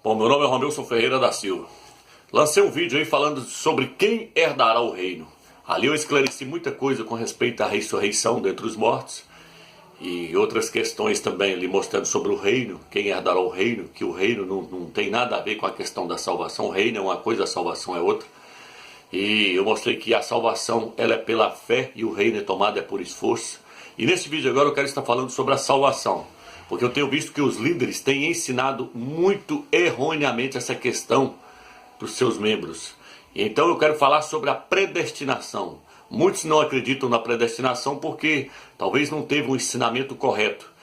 Bom, meu nome é Romilson Ferreira da Silva. Lancei um vídeo aí falando sobre quem herdará o reino. Ali eu esclareci muita coisa com respeito à ressurreição dentre os mortos e outras questões também ali mostrando sobre o reino, quem herdará o reino, que o reino não tem nada a ver com a questão da salvação. O reino é uma coisa, a salvação é outra. E eu mostrei que a salvação ela é pela fé e o reino é tomado por esforço. E nesse vídeo agora eu quero estar falando sobre a salvação, porque eu tenho visto que os líderes têm ensinado muito erroneamente essa questão para os seus membros. Então eu quero falar sobre a predestinação. Muitos não acreditam na predestinação porque talvez não teve um ensinamento correto.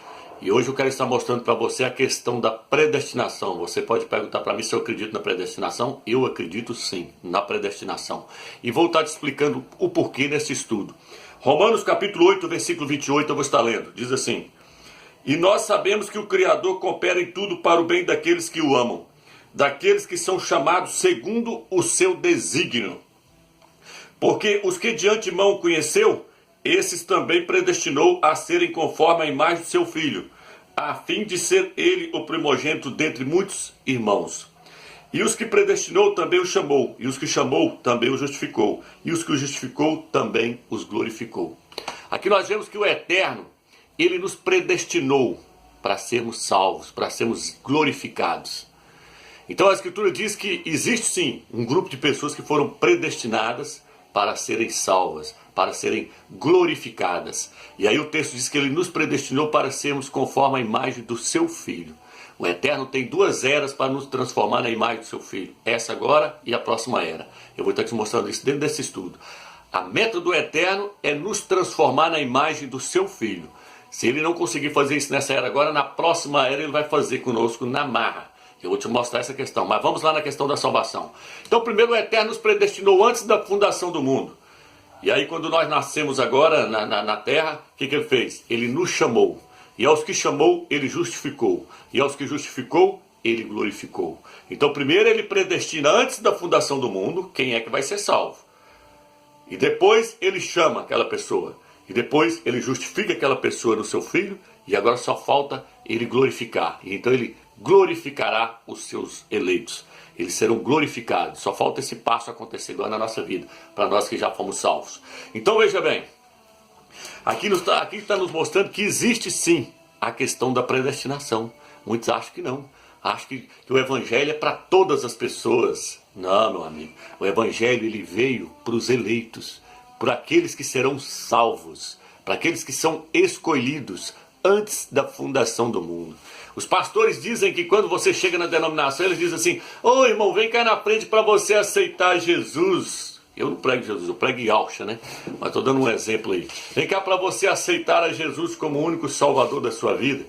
E hoje eu quero estar mostrando para você a questão da predestinação. Você pode perguntar para mim se eu acredito na predestinação. Eu acredito sim na predestinação. E vou estar te explicando o porquê nesse estudo. Romanos capítulo 8, versículo 28, eu vou estar lendo. Diz assim: E nós sabemos que o Criador coopera em tudo para o bem daqueles que o amam, daqueles que são chamados segundo o seu desígnio. Porque os que de antemão conheceu, esses também predestinou a serem conforme a imagem do seu Filho, a fim de ser ele o primogênito dentre muitos irmãos. E os que predestinou também o chamou, e os que chamou também o justificou, e os que o justificou também os glorificou. Aqui nós vemos que o Eterno, ele nos predestinou para sermos salvos, para sermos glorificados. Então a Escritura diz que existe sim um grupo de pessoas que foram predestinadas para serem salvas, para serem glorificadas. E aí o texto diz que ele nos predestinou para sermos conforme a imagem do seu Filho. O Eterno tem duas eras para nos transformar na imagem do seu Filho. Essa agora e a próxima era. Eu vou estar te mostrando isso dentro desse estudo. A meta do Eterno é nos transformar na imagem do seu Filho. Se ele não conseguir fazer isso nessa era agora, na próxima era ele vai fazer conosco na marra. Eu vou te mostrar essa questão, mas vamos lá na questão da salvação. Então primeiro o Eterno nos predestinou antes da fundação do mundo. E aí quando nós nascemos agora na terra, o que ele fez? Ele nos chamou. E aos que chamou, ele justificou. E aos que justificou, ele glorificou. Então primeiro ele predestina antes da fundação do mundo quem é que vai ser salvo. E depois ele chama aquela pessoa. E depois ele justifica aquela pessoa no seu Filho. E agora só falta ele glorificar. E então ele glorificará os seus eleitos. Eles serão glorificados. Só falta esse passo acontecer agora na nossa vida, para nós que já fomos salvos. Então veja bem, aqui está nos mostrando que existe sim a questão da predestinação. Muitos acham que não. Acham que o Evangelho é para todas as pessoas. Não, meu amigo. O Evangelho ele veio para os eleitos, para aqueles que serão salvos, para aqueles que são escolhidos antes da fundação do mundo. Os pastores dizem que quando você chega na denominação, eles dizem assim: ô irmão, vem cá na frente para você aceitar Jesus. Eu não prego Jesus, eu prego Yalcha, né? Mas estou dando um exemplo aí. Vem cá para você aceitar a Jesus como o único salvador da sua vida.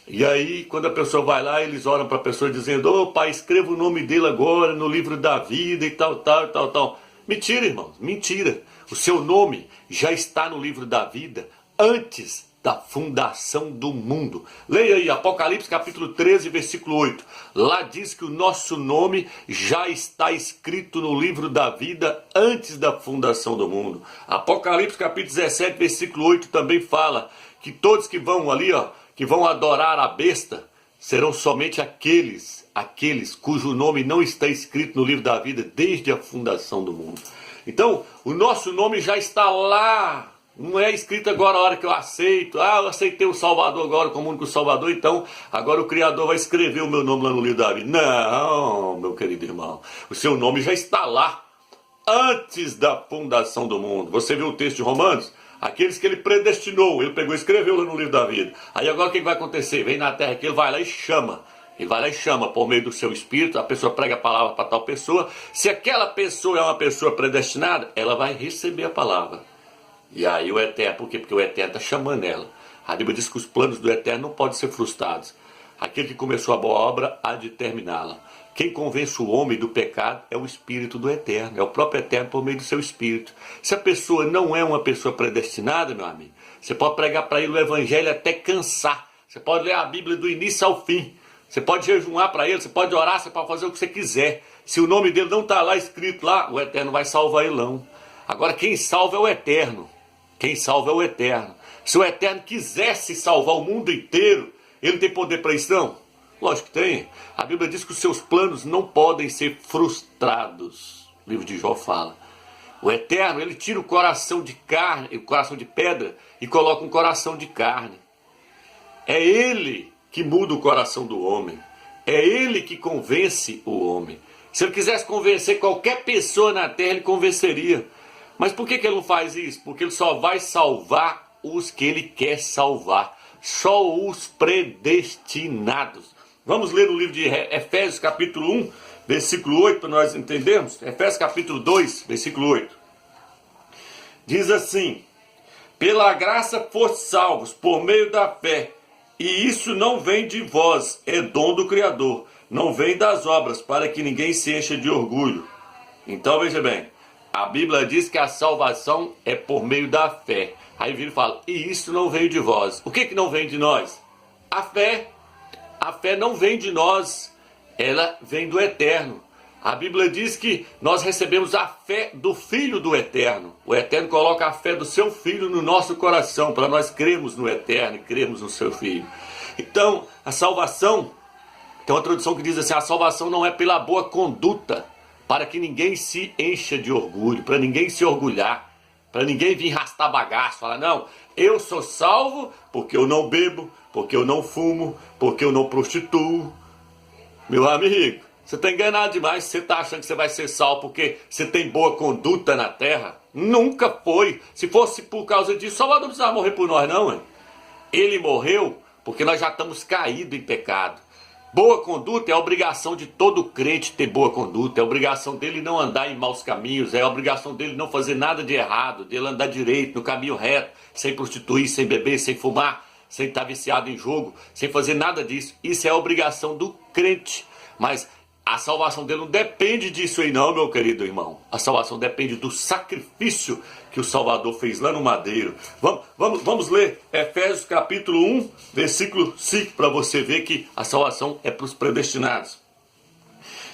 E aí, quando a pessoa vai lá, eles oram para a pessoa dizendo: ô pai, escreva o nome dele agora no livro da vida e tal, tal, tal, tal. Mentira, irmãos, mentira. O seu nome já está no livro da vida antes da fundação do mundo. Leia aí Apocalipse capítulo 13, versículo 8. Lá diz que o nosso nome já está escrito no livro da vida antes da fundação do mundo. Apocalipse capítulo 17, versículo 8 também fala que todos que vão ali, que vão adorar a besta, serão somente aqueles cujo nome não está escrito no livro da vida desde a fundação do mundo. Então, o nosso nome já está lá. Não é escrito agora a hora que eu aceito. Eu aceitei o Salvador agora como único Salvador, então agora o Criador vai escrever o meu nome lá no livro da vida. Não, meu querido irmão. O seu nome já está lá antes da fundação do mundo. Você viu o texto de Romanos? Aqueles que ele predestinou, ele pegou e escreveu lá no livro da vida. Aí agora o que vai acontecer? Vem na terra que ele vai lá e chama. Ele vai lá e chama por meio do seu espírito, a pessoa prega a palavra para tal pessoa. Se aquela pessoa é uma pessoa predestinada, ela vai receber a palavra. E aí o Eterno, por quê? Porque o Eterno está chamando ela. A Bíblia diz que os planos do Eterno não podem ser frustrados. Aquele que começou a boa obra há de terminá-la. Quem convence o homem do pecado é o Espírito do Eterno, é o próprio Eterno por meio do seu Espírito. Se a pessoa não é uma pessoa predestinada, meu amigo, você pode pregar para ele o Evangelho até cansar. Você pode ler a Bíblia do início ao fim. Você pode jejuar para ele, você pode orar, você pode fazer o que você quiser. Se o nome dele não está lá escrito lá, o Eterno vai salvar ele não. Agora quem salva é o Eterno. Quem salva é o Eterno. Se o Eterno quisesse salvar o mundo inteiro, ele tem poder para isso não? Lógico que tem. A Bíblia diz que os seus planos não podem ser frustrados. O livro de Jó fala. O Eterno, ele tira o coração de carne, o coração de pedra, e coloca um coração de carne. É Ele que muda o coração do homem. É Ele que convence o homem. Se Ele quisesse convencer qualquer pessoa na terra, Ele convenceria. Mas por que Ele não faz isso? Porque Ele só vai salvar os que Ele quer salvar. Só os predestinados. Vamos ler o livro de Efésios capítulo 1, versículo 8, para nós entendermos. Efésios capítulo 2, versículo 8. Diz assim: pela graça foste salvos por meio da fé, e isso não vem de vós, é dom do Criador, não vem das obras, para que ninguém se encha de orgulho. Então veja bem, a Bíblia diz que a salvação é por meio da fé. Aí vira e fala, e isso não veio de vós. O que não vem de nós? A fé. A fé não vem de nós, ela vem do Eterno. A Bíblia diz que nós recebemos a fé do Filho do Eterno. O Eterno coloca a fé do seu Filho no nosso coração, para nós crermos no Eterno e crermos no seu Filho. Então, a salvação, tem uma tradução que diz assim, a salvação não é pela boa conduta, para que ninguém se encha de orgulho, para ninguém se orgulhar, para ninguém vir rastar bagaço, falar, não, eu sou salvo porque eu não bebo, porque eu não fumo, porque eu não prostituo. Meu amigo, você está enganado demais. Você está achando que você vai ser salvo porque você tem boa conduta na terra? Nunca foi. Se fosse por causa disso, Salvador não precisava morrer por nós, não. Hein? Ele morreu porque nós já estamos caídos em pecado. Boa conduta é a obrigação de todo crente ter boa conduta. É a obrigação dele não andar em maus caminhos. É a obrigação dele não fazer nada de errado. Dele andar direito, no caminho reto, sem prostituir, sem beber, sem fumar, sem estar viciado em jogo, sem fazer nada disso. Isso é a obrigação do crente. Mas a salvação dele não depende disso aí não, meu querido irmão. A salvação depende do sacrifício que o Salvador fez lá no madeiro. Vamos ler Efésios capítulo 1, versículo 5, para você ver que a salvação é para os predestinados.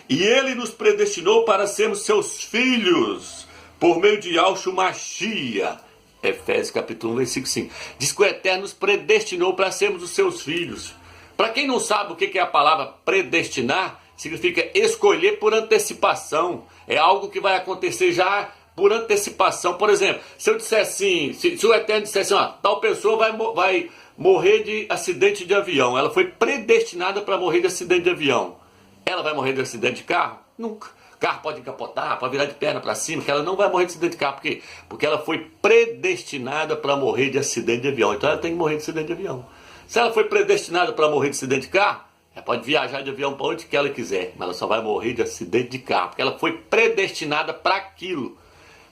E ele nos predestinou para sermos seus filhos, por meio de Yahshua Mashiach. Efésios capítulo 1, versículo 5. Diz que o Eterno nos predestinou para sermos os seus filhos. Para quem não sabe o que é a palavra predestinar, significa escolher por antecipação. É algo que vai acontecer já por antecipação. Por exemplo, se eu disser assim, se o Eterno disser assim, ó, tal pessoa vai morrer de acidente de avião. Ela foi predestinada para morrer de acidente de avião. Ela vai morrer de acidente de carro? Nunca. O carro pode capotar, pode virar de perna para cima, que ela não vai morrer de acidente de carro. Por quê? Porque ela foi predestinada para morrer de acidente de avião. Então ela tem que morrer de acidente de avião. Se ela foi predestinada para morrer de acidente de carro, ela pode viajar de avião para onde que ela quiser, mas ela só vai morrer de acidente de carro, porque ela foi predestinada para aquilo.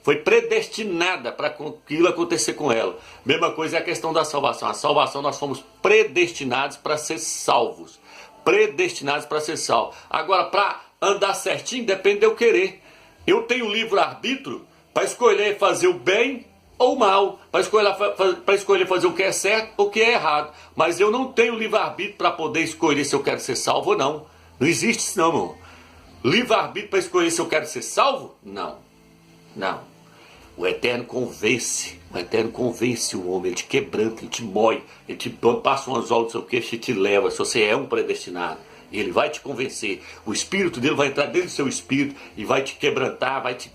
Foi predestinada para aquilo acontecer com ela. Mesma coisa é a questão da salvação. A salvação nós fomos predestinados para ser salvos. Predestinados para ser salvos. Agora, para andar certinho, depende de eu querer. Eu tenho livre-arbítrio para escolher fazer o bem ou mal, para escolher fazer o que é certo ou o que é errado. Mas eu não tenho livre-arbítrio para poder escolher se eu quero ser salvo ou não. Não existe isso não, meu irmão. Livre-arbítrio para escolher se eu quero ser salvo? Não. Não. O Eterno convence. O Eterno convence o homem. Ele te quebranta, ele te mói, ele te passa um anzol do seu queixo e te leva. Se você é um predestinado, ele vai te convencer. O Espírito dele vai entrar dentro do seu espírito e vai te quebrantar, vai te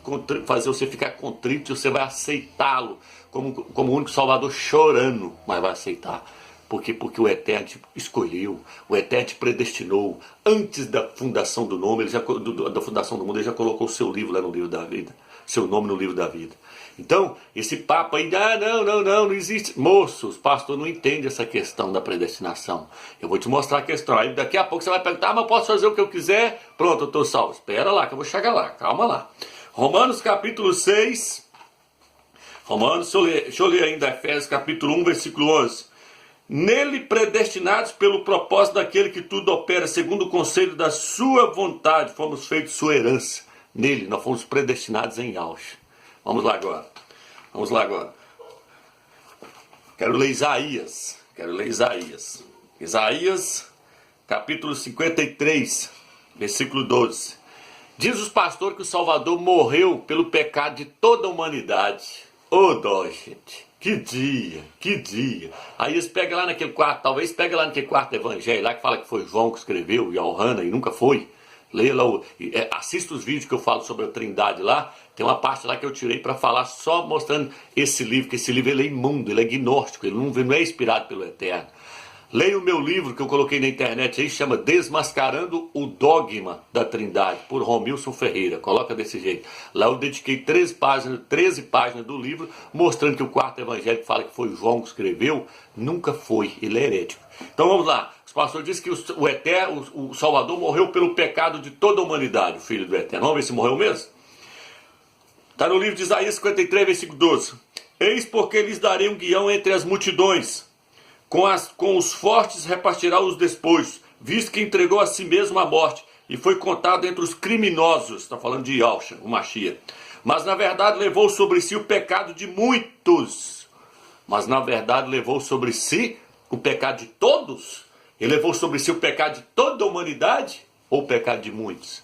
fazer você ficar contrito e você vai aceitá-lo como o único Salvador, chorando, mas vai aceitar. Porque o Eterno te escolheu, o Eterno te predestinou. Antes da fundação do nome, da fundação do mundo, ele já colocou o seu livro lá no livro da vida. Seu nome no livro da vida. Então, esse papo aí, não existe. Moços, pastor não entende essa questão da predestinação. Eu vou te mostrar a questão. Aí daqui a pouco você vai perguntar, mas eu posso fazer o que eu quiser? Pronto, eu estou salvo. Espera lá que eu vou chegar lá, calma lá. Romanos capítulo 6. Deixa eu ler ainda Efésios capítulo 1, versículo 11. Nele predestinados pelo propósito daquele que tudo opera, segundo o conselho da sua vontade, fomos feitos sua herança. Nele, nós fomos predestinados em Yahshua. Vamos lá agora. Quero ler Isaías. Isaías, capítulo 53, versículo 12. Diz os pastores que o Salvador morreu pelo pecado de toda a humanidade. Ô dó, gente. Que dia, que dia. Aí eles pegam lá naquele quarto, talvez pegue lá naquele quarto evangelho lá que fala que foi João que escreveu, e Johanna, e nunca foi. Leia lá, assista os vídeos que eu falo sobre a Trindade lá. Tem uma parte lá que eu tirei para falar só mostrando esse livro, que esse livro ele é imundo, ele é gnóstico, ele não é inspirado pelo Eterno. Leia o meu livro que eu coloquei na internet aí, chama Desmascarando o Dogma da Trindade, por Romilson Ferreira. Coloca desse jeito. Lá eu dediquei 13 páginas do livro, mostrando que o quarto evangelho que fala que foi João que escreveu, nunca foi, ele é herético. Então vamos lá. Os pastores dizem que o Eterno, o Salvador morreu pelo pecado de toda a humanidade, o Filho do Eterno. Vamos ver se morreu mesmo? Está no livro de Isaías 53, versículo 12. Eis porque lhes darei um guião entre as multidões. Com os fortes repartirá os despojos, visto que entregou a si mesmo a morte, e foi contado entre os criminosos. Está falando de Yahshua, o Mashiach. Mas na verdade levou sobre si o pecado de muitos. Mas na verdade levou sobre si o pecado de todos? Ele levou sobre si o pecado de toda a humanidade? Ou o pecado de muitos?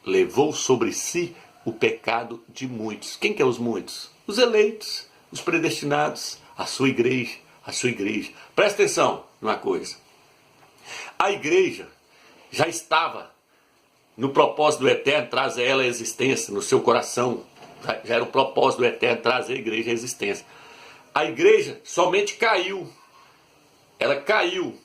Levou sobre si o pecado de muitos. Quem que é os muitos? Os eleitos, os predestinados, a sua igreja. A sua igreja. Presta atenção numa coisa. A igreja já estava no propósito do Eterno trazer ela à existência, no seu coração. Já era o propósito do Eterno trazer a igreja à existência. A igreja somente caiu. Ela caiu.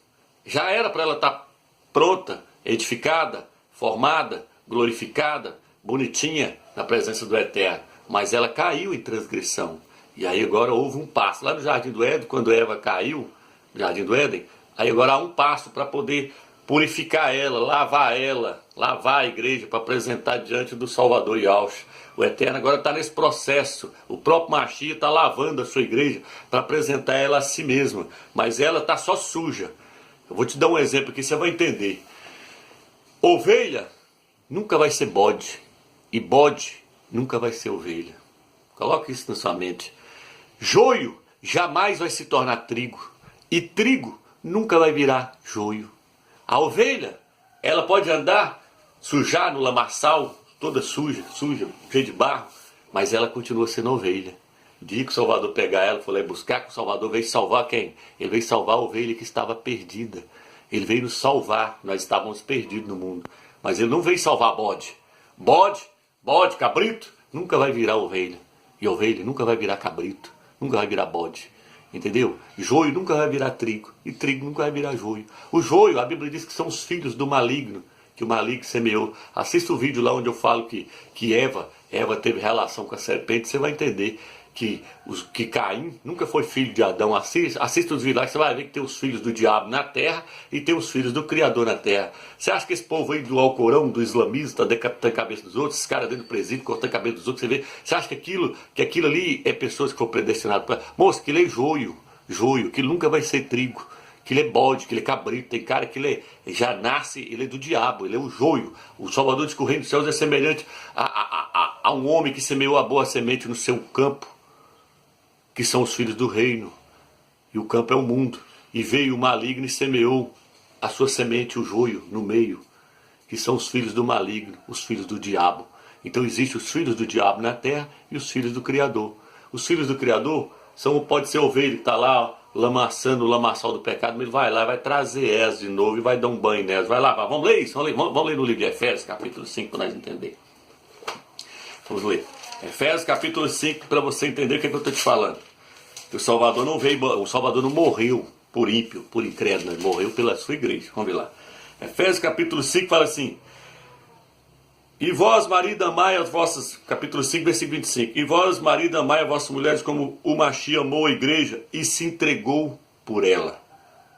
Já era para ela estar pronta, edificada, formada, glorificada, bonitinha na presença do Eterno. Mas ela caiu em transgressão. E aí agora houve um passo. Lá no Jardim do Éden, quando Eva caiu, no Jardim do Éden, aí agora há um passo para poder purificar ela, lavar a igreja para apresentar diante do Salvador Yahshua. O Eterno agora está nesse processo. O próprio Mashiach está lavando a sua igreja para apresentar ela a si mesma. Mas ela está só suja. Eu vou te dar um exemplo aqui, você vai entender. Ovelha nunca vai ser bode. E bode nunca vai ser ovelha. Coloque isso na sua mente. Joio jamais vai se tornar trigo. E trigo nunca vai virar joio. A ovelha, ela pode andar, sujar no lamaçal, toda suja, cheia de barro, mas ela continua sendo ovelha. O dia que o Salvador pegar ela, foi lá buscar, que o Salvador veio salvar quem? Ele veio salvar a ovelha que estava perdida. Ele veio nos salvar, nós estávamos perdidos no mundo. Mas ele não veio salvar bode. Bode, cabrito, nunca vai virar ovelha. E ovelha nunca vai virar cabrito, nunca vai virar bode. Entendeu? Joio nunca vai virar trigo, e trigo nunca vai virar joio. O joio, a Bíblia diz que são os filhos do maligno, que o maligno semeou. Assista o vídeo lá onde eu falo que Eva teve relação com a serpente, você vai entender que Caim nunca foi filho de Adão. Assista os vídeos lá que você vai ver que tem os filhos do diabo na terra e tem os filhos do Criador na terra. Você acha que esse povo aí do Alcorão, do islamismo, está decapitando a cabeça dos outros, esses caras dentro do presídio, cortando a cabeça dos outros, você acha que aquilo ali é pessoas que foram predestinadas para... Moço, aquilo é joio, aquilo nunca vai ser trigo. Que ele é bode, que ele é cabrito, tem cara que ele já nasce, ele é do diabo, ele é o joio. O Salvador diz que o reino dos céus é semelhante a um homem que semeou a boa semente no seu campo, que são os filhos do reino, e o campo é o mundo. E veio o maligno e semeou a sua semente, o joio, no meio, que são os filhos do maligno, os filhos do diabo. Então existem os filhos do diabo na terra e os filhos do Criador. Os filhos do Criador pode ser ovelha que está lá, lamaçando o lamaçal do pecado, mas ele vai lá, vai trazer elas de novo e vai dar um banho nelas. Vai lá, vamos ler isso, vamos ler no livro de Efésios, capítulo 5, para nós entender. Vamos ler. Efésios, capítulo 5, para você entender o que eu estou te falando. O Salvador não veio, o Salvador não morreu por ímpio, por incrédulo, ele morreu pela sua igreja. Vamos ver lá. Efésios, capítulo 5, fala assim: e vós, marido, amai as vossas... Capítulo 5, versículo 25. E vós, marido, amai as vossas mulheres como o Mashiach amou a igreja e se entregou por ela,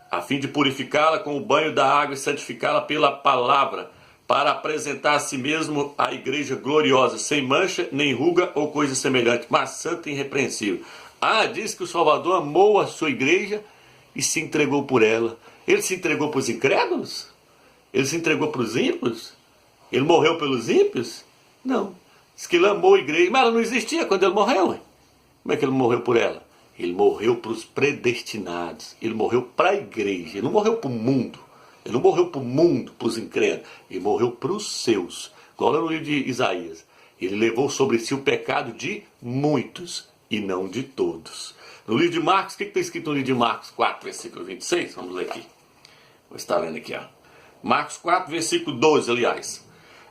a fim de purificá-la com o banho da água e santificá-la pela palavra, para apresentar a si mesmo a igreja gloriosa, sem mancha, nem ruga ou coisa semelhante, mas santa e irrepreensível. Diz que o Salvador amou a sua igreja e se entregou por ela. Ele se entregou para os incrédulos? Ele se entregou para os ímpios? Ele morreu pelos ímpios? Não. Diz que ele amou a igreja, mas ela não existia quando ele morreu. Hein? Como é que ele morreu por ela? Ele morreu para os predestinados. Ele morreu para a igreja. Ele não morreu para o mundo. Ele não morreu para o mundo, para os incrédulos. Ele morreu para os seus. Igual no livro de Isaías. Ele levou sobre si o pecado de muitos e não de todos. No livro de Marcos, o que está escrito no livro de Marcos 4, versículo 26? Vamos ler aqui. Vou estar lendo aqui, ó. Marcos 4, versículo 12, aliás.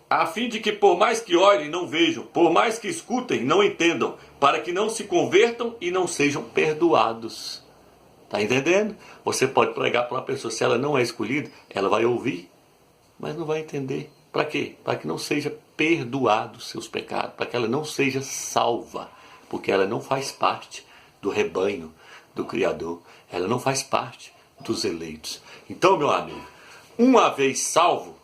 A fim de que por mais que olhem, não vejam, por mais que escutem, não entendam, para que não se convertam e não sejam perdoados. Está entendendo? Você pode pregar para uma pessoa, se ela não é escolhida, ela vai ouvir, mas não vai entender. Para quê? Para que não seja perdoado os seus pecados, para que ela não seja salva, porque ela não faz parte do rebanho do Criador, ela não faz parte dos eleitos. Então, meu amigo, uma vez salvo,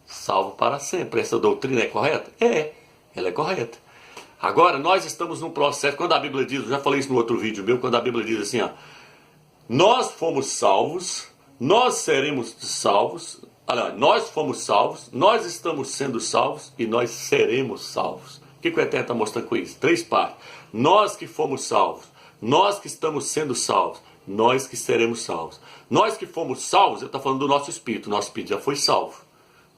salvo para sempre. Essa doutrina é correta? Ela é correta. Agora, nós estamos num processo, quando a Bíblia diz, eu já falei isso no outro vídeo meu, quando a Bíblia diz assim, ó, nós fomos salvos, nós seremos salvos, nós fomos salvos, nós estamos sendo salvos e nós seremos salvos. O que o Eterno está mostrando com isso? 3 partes. Nós que fomos salvos, nós que estamos sendo salvos, nós que seremos salvos. Nós que fomos salvos, ele está falando do nosso espírito já foi salvo.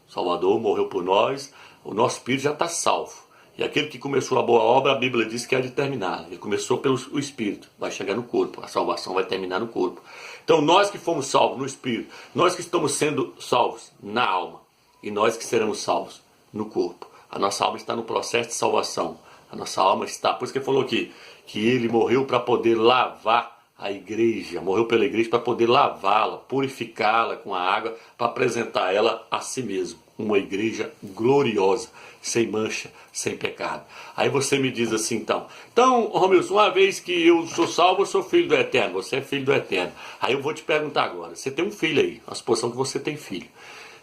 O Salvador morreu por nós, o nosso espírito já está salvo. E aquele que começou a boa obra, a Bíblia diz que há de terminar. Ele começou pelo espírito, vai chegar no corpo. A salvação vai terminar no corpo. Então nós que fomos salvos no espírito, nós que estamos sendo salvos na alma, e nós que seremos salvos no corpo. A nossa alma está no processo de salvação. A nossa alma está, por isso que ele falou aqui, que ele morreu para poder lavar a igreja, morreu pela igreja para poder lavá-la, purificá-la com a água, para apresentar ela a si mesmo. Uma igreja gloriosa, sem mancha, sem pecado. Aí você me diz assim, então, Romilson, uma vez que eu sou salvo, eu sou filho do Eterno, você é filho do Eterno. Aí eu vou te perguntar agora, você tem um filho aí, a suposição que você tem filho.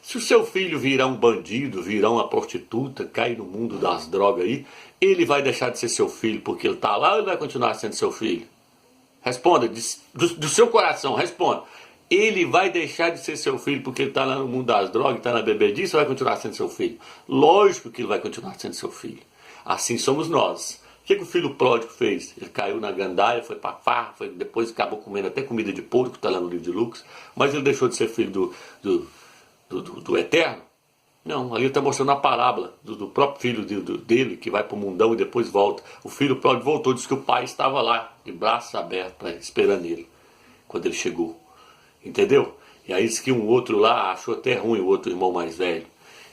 Se o seu filho virar um bandido, virar uma prostituta, cair no mundo das drogas aí, ele vai deixar de ser seu filho porque ele está lá ou ele vai continuar sendo seu filho? Responda, do seu coração, responda. Ele vai deixar de ser seu filho porque ele está lá no mundo das drogas, está na bebedice, ou vai continuar sendo seu filho? Lógico que ele vai continuar sendo seu filho. Assim somos nós. O que o filho pródigo fez? Ele caiu na gandaia, foi para farra, depois acabou comendo até comida de porco, está lá no livro de Lucas, mas ele deixou de ser filho do Eterno? Não, ali está mostrando a parábola do próprio filho dele, que vai para o mundão e depois volta. O filho pródigo voltou, disse que o pai estava lá, de braços abertos, esperando ele, quando ele chegou. Entendeu? E aí diz que um outro lá achou até ruim, o outro irmão mais velho.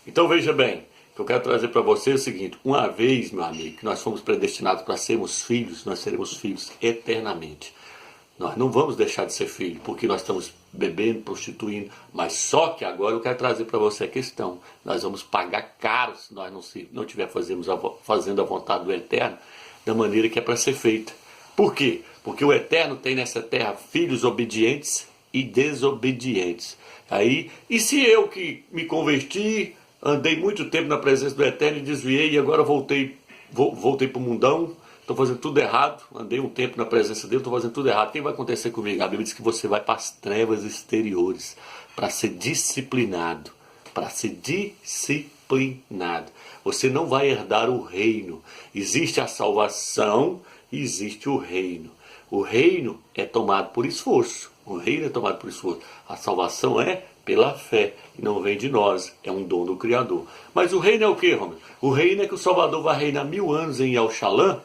Então veja bem, o que eu quero trazer para você é o seguinte, uma vez, meu amigo, que nós fomos predestinados para sermos filhos, nós seremos filhos eternamente. Nós não vamos deixar de ser filho, porque nós estamos bebendo, prostituindo, mas só que agora eu quero trazer para você a questão. Nós vamos pagar caro se nós não estiver fazendo a vontade do Eterno da maneira que é para ser feita. Por quê? Porque o Eterno tem nessa terra filhos obedientes e desobedientes. E se eu que me converti, andei muito tempo na presença do Eterno e desviei e agora voltei para o mundão, estou fazendo tudo errado, andei um tempo na presença dele, estou fazendo tudo errado, o que vai acontecer comigo? A Bíblia diz que você vai para as trevas exteriores, para ser disciplinado, Você não vai herdar o reino. Existe a salvação, existe o reino. O reino é tomado por esforço. A salvação é pela fé, e não vem de nós, é um dom do Criador. Mas o reino é o que, Romero? O reino é que o Salvador vai reinar 1000 anos em El Shalom,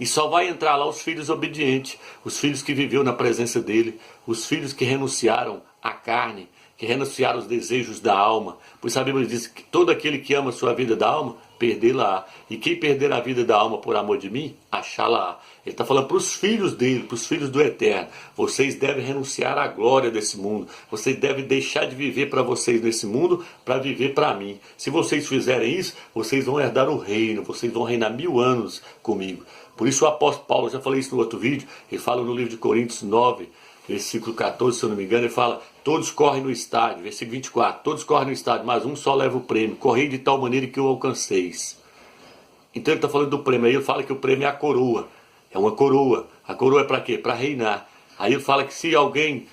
e só vai entrar lá os filhos obedientes, os filhos que viveram na presença dele, os filhos que renunciaram à carne, que renunciaram aos desejos da alma. Por isso a Bíblia diz que todo aquele que ama a sua vida da alma, perdê-la. E quem perder a vida da alma por amor de mim, achá-la. Ele está falando para os filhos dele, para os filhos do Eterno. Vocês devem renunciar à glória desse mundo. Vocês devem deixar de viver para vocês nesse mundo, para viver para mim. Se vocês fizerem isso, vocês vão herdar o reino. Vocês vão reinar 1000 anos comigo. Por isso o apóstolo Paulo, eu já falei isso no outro vídeo, ele fala no livro de Coríntios 9, versículo 14, se eu não me engano, ele fala, todos correm no estádio, versículo 24, todos correm no estádio, mas um só leva o prêmio, correi de tal maneira que o alcanceis. Então ele está falando do prêmio, aí ele fala que o prêmio é a coroa, é uma coroa. A coroa é para quê? Para reinar. Aí ele fala que se alguém,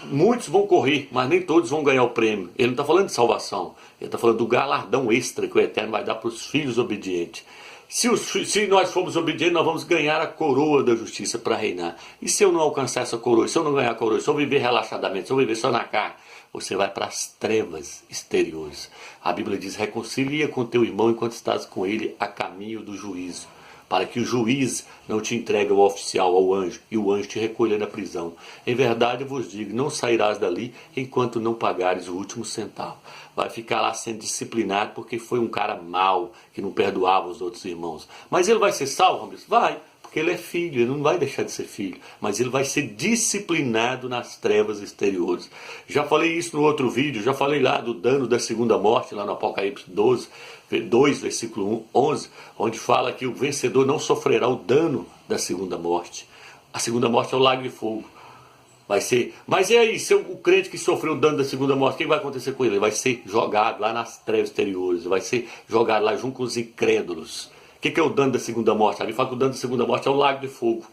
muitos vão correr, mas nem todos vão ganhar o prêmio. Ele não está falando de salvação, ele está falando do galardão extra que o Eterno vai dar para os filhos obedientes. Se nós formos obedientes, nós vamos ganhar a coroa da justiça para reinar. E se eu não alcançar essa coroa, se eu não ganhar a coroa, se eu viver relaxadamente, se eu viver só na carne, você vai para as trevas exteriores. A Bíblia diz, reconcilia com teu irmão enquanto estás com ele a caminho do juízo. para que o juiz não te entregue ao oficial, ao anjo, e o anjo te recolha na prisão. Em verdade eu vos digo, não sairás dali enquanto não pagares o último centavo. Vai ficar lá sendo disciplinado porque foi um cara mau, que não perdoava os outros irmãos. Mas ele vai ser salvo, Ramiros? Vai, porque ele é filho, ele não vai deixar de ser filho, mas ele vai ser disciplinado nas trevas exteriores. Já falei isso no outro vídeo, já falei lá do dano da segunda morte, lá no Apocalipse 2, versículo 11, onde fala que o vencedor não sofrerá o dano da segunda morte. A segunda morte é o lago de fogo. Vai ser. Mas e aí, se o crente que sofreu o dano da segunda morte, o que vai acontecer com ele? Ele vai ser jogado lá nas trevas exteriores, vai ser jogado lá junto com os incrédulos. O que é o dano da segunda morte? Ali fala que o dano da segunda morte é o lago de fogo.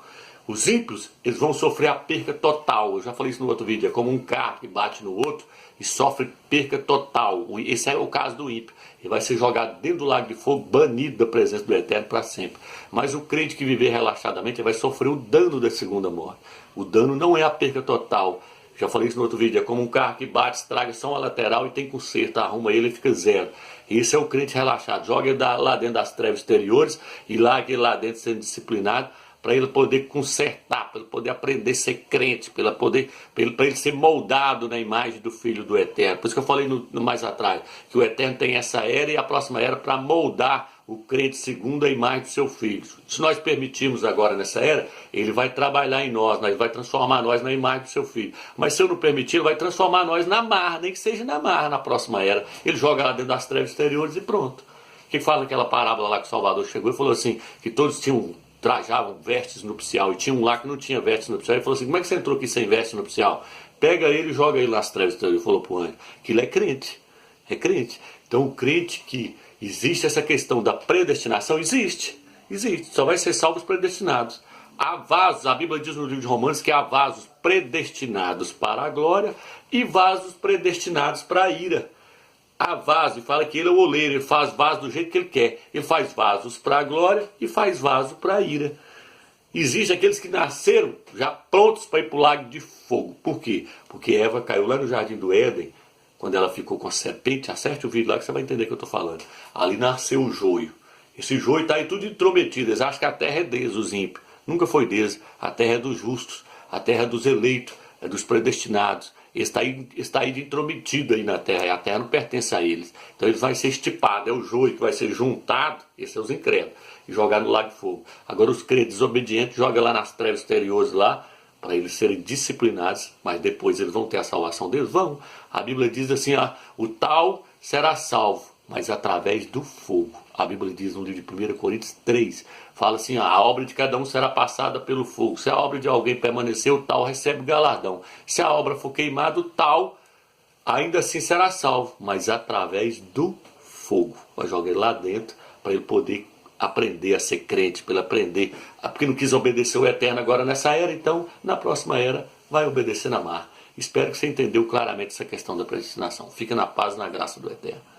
Os ímpios, eles vão sofrer a perca total. Eu já falei isso no outro vídeo. É como um carro que bate no outro e sofre perca total. Esse é o caso do ímpio. Ele vai ser jogado dentro do lago de fogo, banido da presença do Eterno para sempre. Mas o crente que viver relaxadamente, ele vai sofrer o dano da segunda morte. O dano não é a perca total. Já falei isso no outro vídeo. É como um carro que bate, estraga só uma lateral e tem conserto. Arruma ele e fica zero. Esse é o crente relaxado. Joga ele lá dentro das trevas exteriores e larga ele lá dentro sendo disciplinado, para ele poder consertar, para ele poder aprender a ser crente, para ele ser moldado na imagem do Filho do Eterno. Por isso que eu falei no mais atrás, que o Eterno tem essa era e a próxima era para moldar o crente segundo a imagem do seu Filho. Se nós permitirmos agora nessa era, ele vai trabalhar em nós, ele vai transformar nós na imagem do seu Filho. Mas se eu não permitir, ele vai transformar nós na marra, nem que seja na marra na próxima era. Ele joga lá dentro das trevas exteriores e pronto. Que fala aquela parábola lá que o Salvador chegou e falou assim, que todos trajavam vestes nupcial, e tinha um lá que não tinha vestes nupcial, e falou assim, como é que você entrou aqui sem veste nupcial? Pega ele e joga ele nas trevas, ele falou para o anjo, que ele é crente, então o crente que existe essa questão da predestinação, existe, só vai ser salvo os predestinados. Há vasos, a Bíblia diz no livro de Romanos que há vasos predestinados para a glória e vasos predestinados para a ira. Há vaso, e fala que ele é o oleiro, ele faz vaso do jeito que ele quer. Ele faz vasos para a glória e faz vaso para a ira. Existem aqueles que nasceram já prontos para ir para o lago de fogo. Por quê? Porque Eva caiu lá no jardim do Éden, quando ela ficou com a serpente. Acerte o vídeo lá que você vai entender o que eu estou falando. Ali nasceu o joio. Esse joio está aí tudo intrometido. Eles acham que a terra é deles, os ímpios. Nunca foi deles. A terra é dos justos. A terra é dos eleitos. É dos predestinados. Está aí de intrometido aí na terra, e a terra não pertence a eles. Então ele vai ser estipado, é o joio que vai ser juntado, esses são os incrédulos, e jogado no lago de fogo. Agora os crentes desobedientes jogam lá nas trevas exteriores lá, para eles serem disciplinados, mas depois eles vão ter a salvação deles? Vão. A Bíblia diz assim, o tal será salvo, mas através do fogo. A Bíblia diz no livro de 1 Coríntios 3, fala assim, a obra de cada um será passada pelo fogo. Se a obra de alguém permanecer, o tal recebe galardão. Se a obra for queimada, o tal ainda assim será salvo, mas através do fogo. Vai jogar ele lá dentro para ele poder aprender a ser crente, para ele aprender, porque não quis obedecer o Eterno agora nessa era, então na próxima era vai obedecer na marra. Espero que você entendeu claramente essa questão da predestinação. Fica na paz e na graça do Eterno.